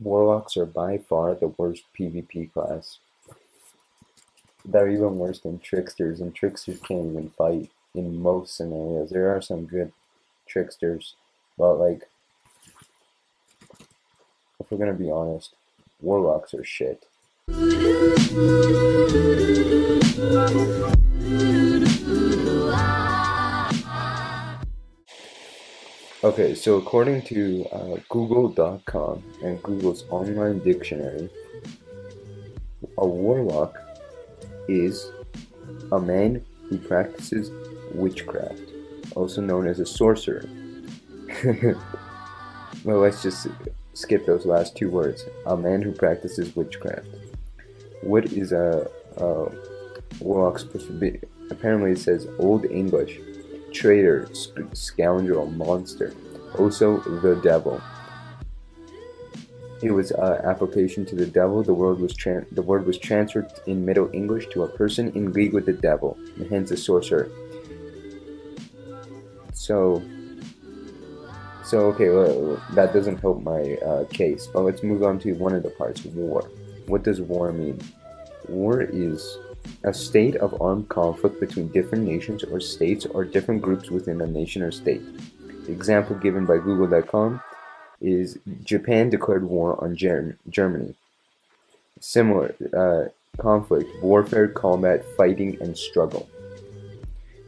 Warlocks are by far the worst PvP class. They're even worse than tricksters, and tricksters can't even fight in most scenarios. There are some good tricksters, but like, if we're gonna be honest, warlocks are shit. Okay, so according to Google.com and Google's online dictionary, a warlock is a man who practices witchcraft, also known as a sorcerer. Well, let's just skip those last two words. A man who practices witchcraft. What is a warlock supposed to be? Apparently, it says Old English, traitor, scoundrel, monster. Also, the devil. It was application to the devil. The word was transferred in Middle English to a person in league with the devil, and hence a sorcerer. So okay, well, that doesn't help my case. But let's move on to one of the parts: war. What does war mean? War is a state of armed conflict between different nations or states or different groups within a nation or state. The example given by Google.com is Japan declared war on Germany. Similar conflict, warfare, combat, fighting, and struggle.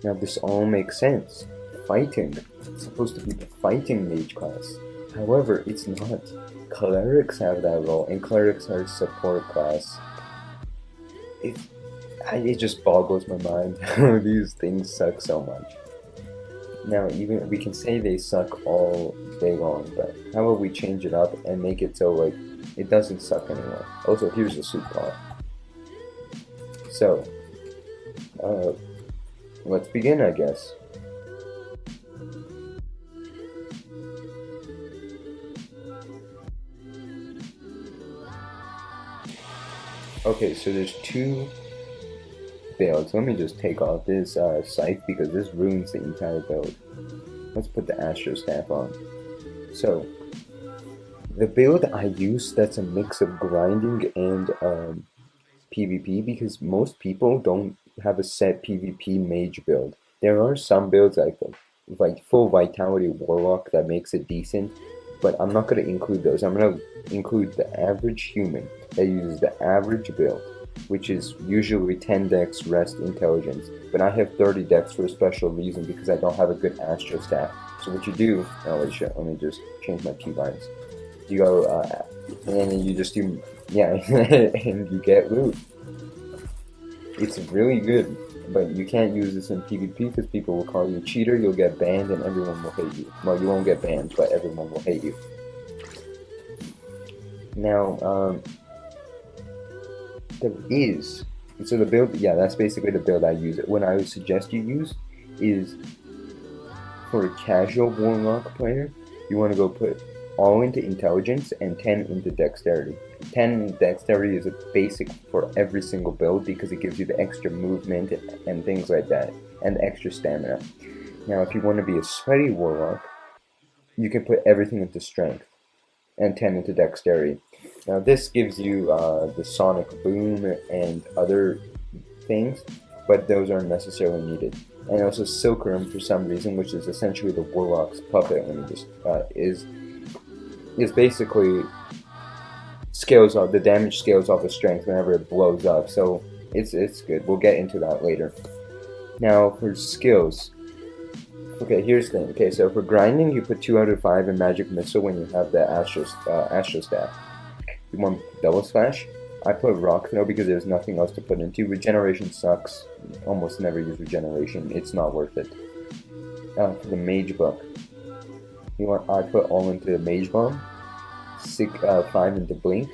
Now this all makes sense. Fighting. It's supposed to be the fighting mage class. However, it's not. Clerics have that role, and clerics are support class. It just boggles my mind how these things suck so much. Now, even we can say they suck all day long, but how about we change it up and make it so like it doesn't suck anymore? Also, here's the soup pot. So, let's begin, I guess. Okay, so there's two builds. Let me just take off this scythe because this ruins the entire build. Let's put the Astro Staff on. So, the build I use, that's a mix of grinding and PvP, because most people don't have a set PvP mage build. There are some builds like full Vitality Warlock that makes it decent, but I'm not going to include those. I'm going to include the average human that uses the average build, which is usually 10 dex, rest, intelligence. But I have 30 dex for a special reason because I don't have a good Astro Staff. So what you do, let me just change my keybinds. You go, and then you just do, yeah, and you get loot. It's really good, but you can't use this in PvP because people will call you a cheater, you'll get banned, and everyone will hate you. Well, you won't get banned, but everyone will hate you. Now, so the build, yeah, that's basically the build I use. What I would suggest you use is, for a casual Warlock player, you want to go put all into intelligence and 10 into dexterity. 10 dexterity is a basic for every single build because it gives you the extra movement and things like that, and the extra stamina. Now, if you want to be a sweaty Warlock, you can put everything into strength and 10 into dexterity. Now, this gives you the sonic boom and other things, but those aren't necessarily needed. And also Silkerim, for some reason, which is essentially the Warlock's puppet, is basically scales off, the damage scales off the strength whenever it blows up, so it's good. We'll get into that later. Now, for skills, okay, here's the thing. Okay, so for grinding, you put 2 out of 5 in Magic Missile when you have the Astro Staff. You want Double Slash? I put Rock Throw because there's nothing else to put into. Regeneration sucks. Almost never use Regeneration. It's not worth it. For the Mage Book, I put all into the Mage Bomb, 5 into Blink,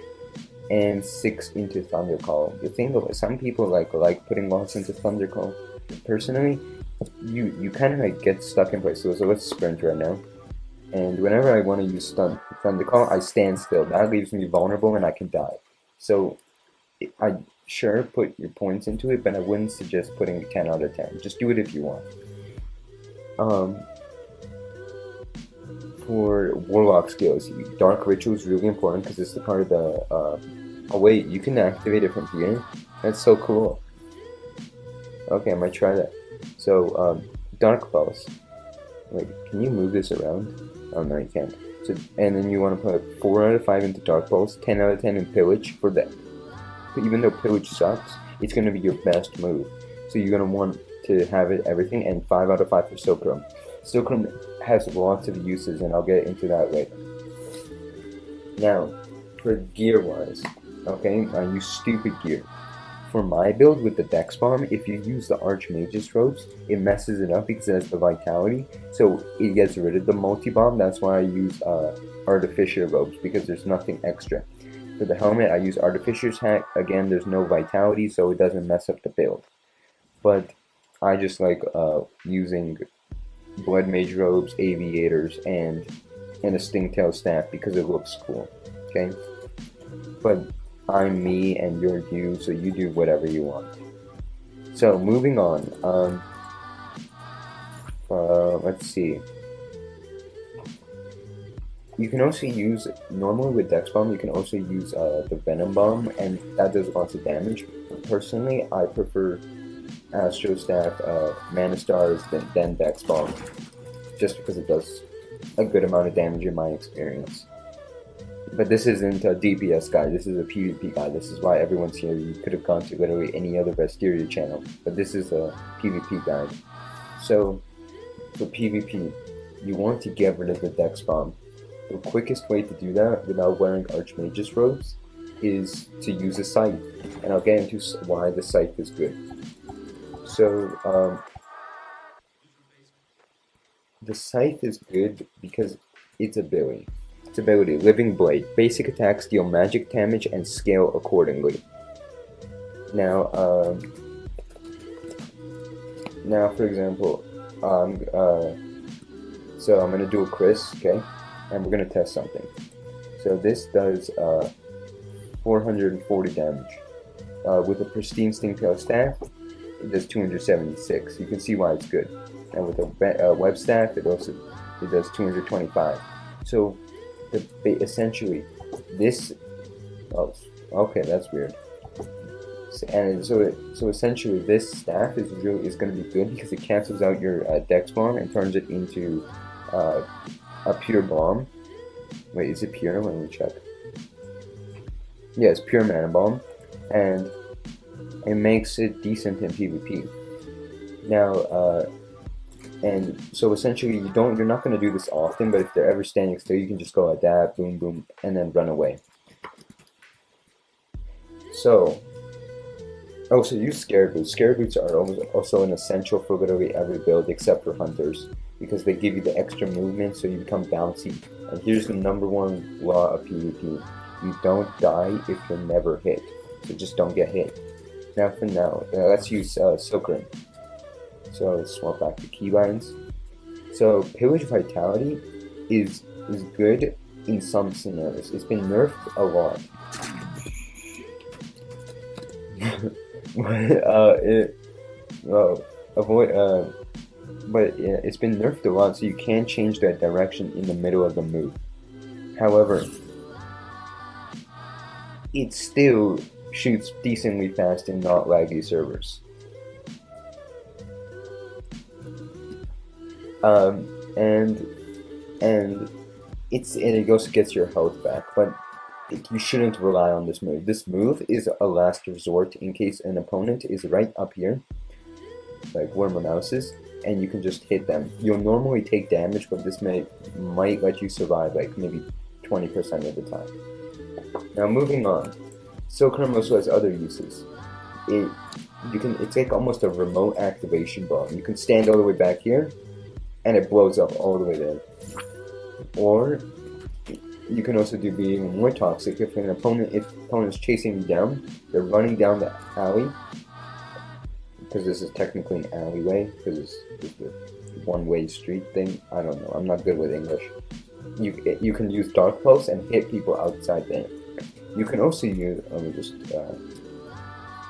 and 6 into Thunder Call. The thing that some people like putting lots into Thunder Call. Personally, you kind of get stuck in place. So let's sprint right now. And whenever I want to use Thunder Call, I stand still. That leaves me vulnerable and I can die. So I put your points into it, but I wouldn't suggest putting 10 out of 10. Just do it if you want. for Warlock skills, Dark Ritual is really important because it's the part of the, oh wait, you can activate it from here? That's so cool. Okay, I might try that. So, Dark Pulse. Wait, can you move this around? Oh no, you can't. So, and then you want to put 4 out of 5 into Dark Pulse, 10 out of 10 in Pillage for that. Even though Pillage sucks, it's going to be your best move. So you're going to want to have it everything, and 5 out of 5 for Silkrum. Silkrum has lots of uses, and I'll get into that later. Now, for gear-wise, okay, I use stupid gear. For my build with the Dex Bomb, if you use the Archmage's robes, it messes it up because it has the Vitality, so it gets rid of the multi-bomb. That's why I use Artificer robes, because there's nothing extra. For the helmet, I use Artificer's hat. Again, there's no Vitality, so it doesn't mess up the build. But I just like using Blood Mage robes, Aviators, and a Stingtail staff because it looks cool, okay? But I'm me and you're you, so you do whatever you want. So moving on, let's see. You can also use, normally with Dex Bomb, you can also use the Venom Bomb, and that does lots of damage. Personally, I prefer Astro Staff, Mana Stars, then Dex Bomb, just because it does a good amount of damage in my experience. But this isn't a DPS guide, this is a PvP guide. This is why everyone's here. You could have gone to literally any other Vesteria channel, but this is a PvP guide. So, for PvP, you want to get rid of the Dex Bomb. The quickest way to do that without wearing Archmage's robes is to use a Scythe, and I'll get into why the Scythe is good. So, the Scythe is good because its ability. Its ability, Living Blade. Basic attacks deal magic damage and scale accordingly. Now, for example, so I'm gonna do a Chris, okay, and we're gonna test something. So this does 440 damage. With a Pristine Stingtail staff, it does 276. You can see why it's good. And with a web staff, it does 225. So essentially, this. Oh, okay, that's weird. So essentially, this staff is going to be good because it cancels out your Dex Bomb and turns it into a pure bomb. Wait, is it pure? Let me check. Yeah, it's pure Mana Bomb, and it makes it decent in PvP. Now, and so essentially you're not going to do this often, but if they're ever standing still, you can just go like that, boom, boom, and then run away. So, also use Scare Boots. Scare Boots are also an essential for literally every build except for Hunters, because they give you the extra movement so you become bouncy. And here's the #1 law of PvP. You don't die if you're never hit. So just don't get hit. Now for now, let's use Silkrum. So let's swap back to keylines. So Pillage Vitality is good in some scenarios. It's been nerfed a lot. But it's been nerfed a lot, so you can change that direction in the middle of the move. However, it still shoots decently fast in not laggy servers. And it also gets your health back, but you shouldn't rely on this move. This move is a last resort in case an opponent is right up here, like where my mouse is, and you can just hit them. You'll normally take damage, but this might let you survive like maybe 20% of the time. Now moving on, Silkrum also has other uses. It's like almost a remote activation bomb. You can stand all the way back here, and it blows up all the way there. Or you can also do be even more toxic if an opponent is chasing you down, they're running down the alley, because this is technically an alleyway, because it's the one-way street thing. I don't know, I'm not good with English. You can use Dark Pulse and hit people outside there. You can also use,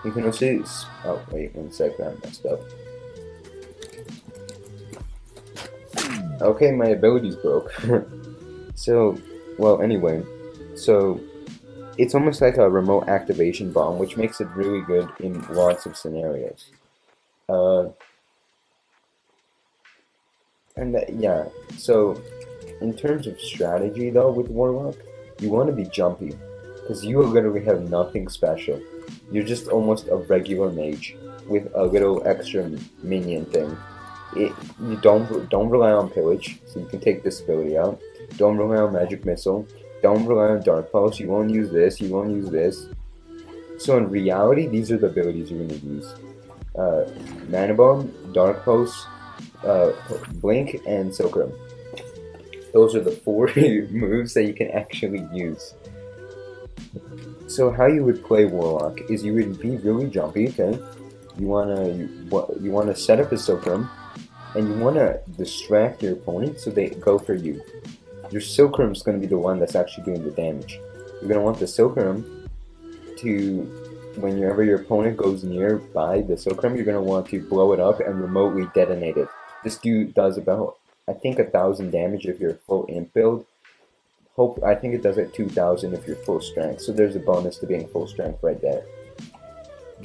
you can also use, oh wait, 1 second, I messed up. Okay, my abilities broke. So, well, anyway, so it's almost like a remote activation bomb, which makes it really good in lots of scenarios. Uh, yeah, so in terms of strategy though with Warlock, you want to be jumpy, because you literally have nothing special. You're just almost a regular mage with a little extra minion thing. You don't rely on pillage, so you can take this ability out. Don't rely on magic missile. Don't rely on dark pulse. You won't use this. You won't use this. So in reality, these are the abilities you're gonna use: mana bomb, dark pulse, blink, and silkrum. Those are the 4 moves that you can actually use. So how you would play Warlock is you would be really jumpy, okay? You wanna set up a silkrum, and you wanna distract your opponent so they go for you. Your silkrum is gonna be the one that's actually doing the damage. You're gonna want the silkrum to, whenever your opponent goes nearby the silkrum, you're gonna want to blow it up and remotely detonate it. This dude does about, I think, 1,000 damage if you're full imp build. I think it does at 2,000 if you're full strength. So there's a bonus to being full strength right there.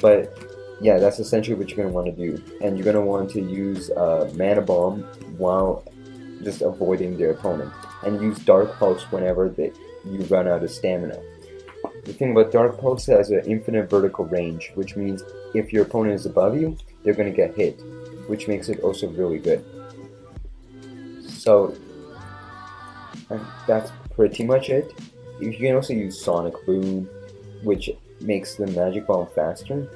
But yeah, that's essentially what you're gonna want to do, and you're gonna want to use mana bomb while just avoiding their opponent, and use dark pulse whenever you run out of stamina. The thing about dark pulse has an infinite vertical range, which means if your opponent is above you, they're gonna get hit, which makes it also really good. So that's pretty much it. You can also use Sonic Boom, which makes the magic bomb faster.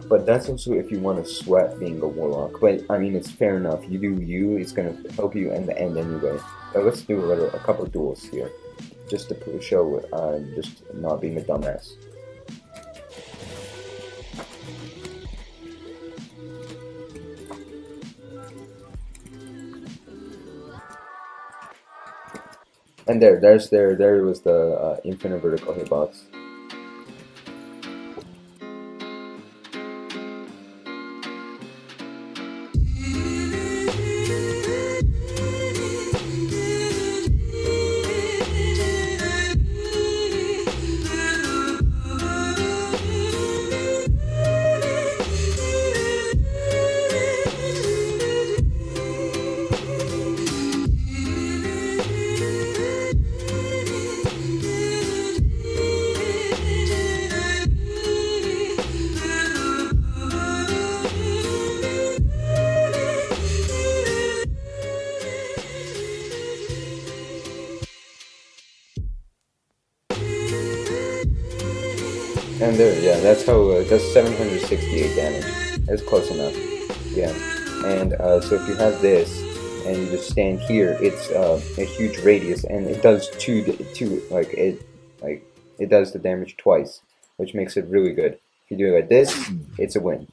But that's also if you want to sweat being a Warlock. But I mean, it's fair enough. You do you, it's gonna help you in the end anyway. But let's do a couple duels here, just to show just not being a dumbass. And there was the infinite vertical hitbox. And there, yeah, that's how, that's 768 damage. That's close enough. Yeah. And so if you have this, and you just stand here, it's a huge radius, and it does it does the damage twice, which makes it really good. If you do it like this, it's a win.